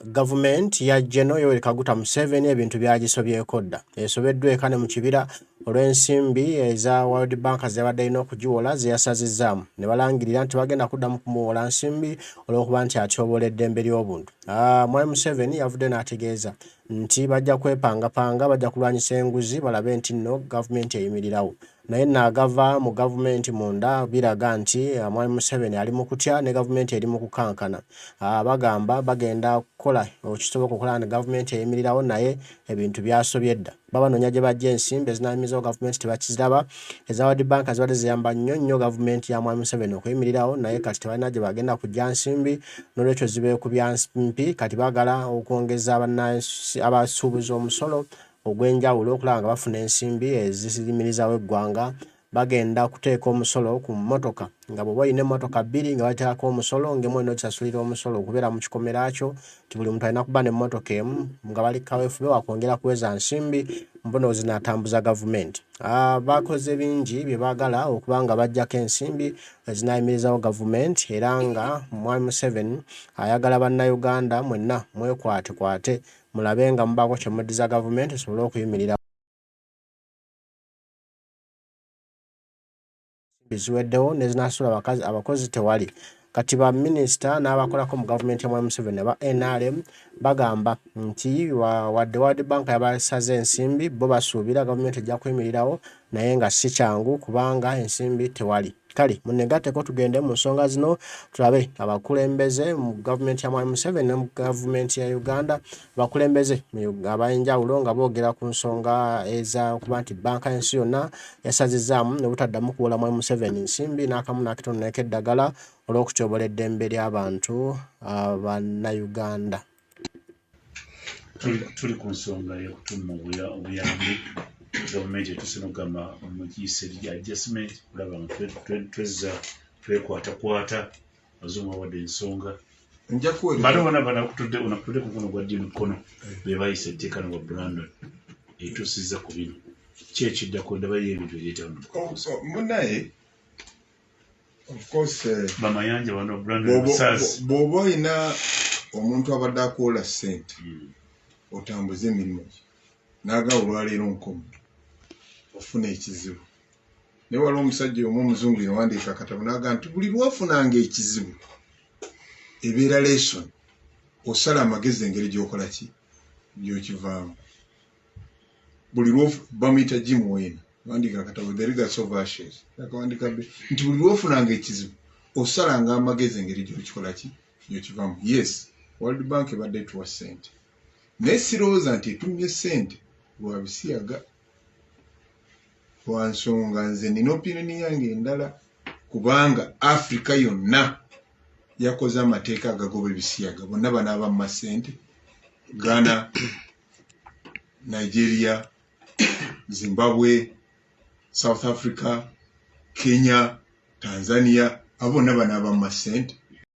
Government ya Jeno Yoweri Kaguta Museveni ebintu byagisobyeko dda. Esobeddwa ekane mu kibira olw'ensimbi eza World Bank zibadde ino okugiwola zeyasazizzaamu ne balangirira nti bagenda kuddamu kumuwola nsimbi olw'okuba nti atyobola eddembe ly'obuntu. Mwami Museveni yavudde n'ategeeza nti bajja kwepangapanga, bajja kulwanyisa enguzi balabe nti nno gavumenti eyimirirawo. Naye n'agava mu gavumenti munda biraga nti Mwami Museveni ali mu kutya ne gavumenti eri mu kukankana. Bagamba bagenda kukola ekisoboka okukola ne gavumenti eyimirirawo naye ebintu byasobye dda. Babanoonya gye bajja ensimbi ezinaayimirizawo gavumenti tebakiziraba. Eza World Bank zibadde ziyamba nnyo gavumenti ya Mwami Museveni okuyimirirawo naye kati tebalina gye bagenda kujja nsimbi n'olwekyo zibeekubya mpi kati baagala okwongeza abasuubuza omusolo ogw'enjawulo okulaba nga bafuna ensimbi eziyimirizawo eggwanga. Bagenda kuteeka omusolo ku mmotoka nga bw'oba olina emmotoka bbiri nga bateekako omusolo ng'emu olina okisasulira omusolo okubeera mu kikomera kyo nti buli muntu alina kuba n'emmotoka emu nga bali kaweefube wakwongera kuweza nsimbi mbono zinaatambuza gavumenti. Bakoze bingi bye baagala okuba nga bajjako ensimbi ezinaayimirizawo gavumenti era nga Mwami Museveni ayagala bannayuganda mwenna mwekwatekwate mulabe nga mubaako kye muddiza gavumenti esobole okuyimirira. Biziweddewo nezinasula abakozi tewali. Kati ba minisita n'abakolako mu gavumenti ya Mwami Museveni aba Nrm bagamba nti wadde World Bank yabasaze ensimbi bo basuubira gavumenti ejja kuyimirirawo naye nga si kyangu kubanga ensimbi tewali. Kale munegatteko tugende mu nsonga zino tulabe abakulembeze mu gavumenti ya Mwami Museveni ne mu gavumenti ya Uganda abakulembeze ab'enjawulo nga boogera ku nsonga eza kuba nti banka y'ensi yonna yasazizzaamu ne butaddamu kuwola Mwami Museveni nsimbi n'akamu n'akitono n'ekeddagala olw'okutyobola eddembe ly'abantu Bannayuganda. Tuli ku nsonga y'okutuma obuyambi gavumenti etuuse n'okugamba mu kiise lya adjustment kulaba nga twezza twekwatakwata abazungu bawadde ensonga bano bona banakutudde ku mukono gwa ddi mukono be bayisa etteeka ne wa Brandon etuusizza ku bino ki ekiddako ndabayo ebintu ebyetamu munaye of course bamayanja bano Brandon Musasi bw'oba olina omuntu abadde akoola ssente otambuza emirimu n'agaba olwaleero nkomo ofuna ekizibu. Naye waliwo omusajja omu omuzungu yawandiika akatabo n'agamba nti buli lwofunanga ekizibu ebeera lesson osala amagezi engeri gy'okola ki gy'okivaamu. Buli bamuyita Jim Wayne yawandiika akatabo The Legacy of Ashes akawandiika nti buli lwofunanga ekizibu osalanga amagezi engeri gy'okikola ki gy'okivaamu. Yes, World Bank ebadde etuwa ssente naye sirowooza nti etumye ssente lwa bisiyaga. Lwa nsonga nze nina opinioni yange endala kubanga Africa yonna yakoze amateeka agagoba ebisiyaga bonna banaaba mu masente. Ghana, Nigeria, Zimbabwe, South Africa, Kenya, Tanzania abo bonna banaaba mu masente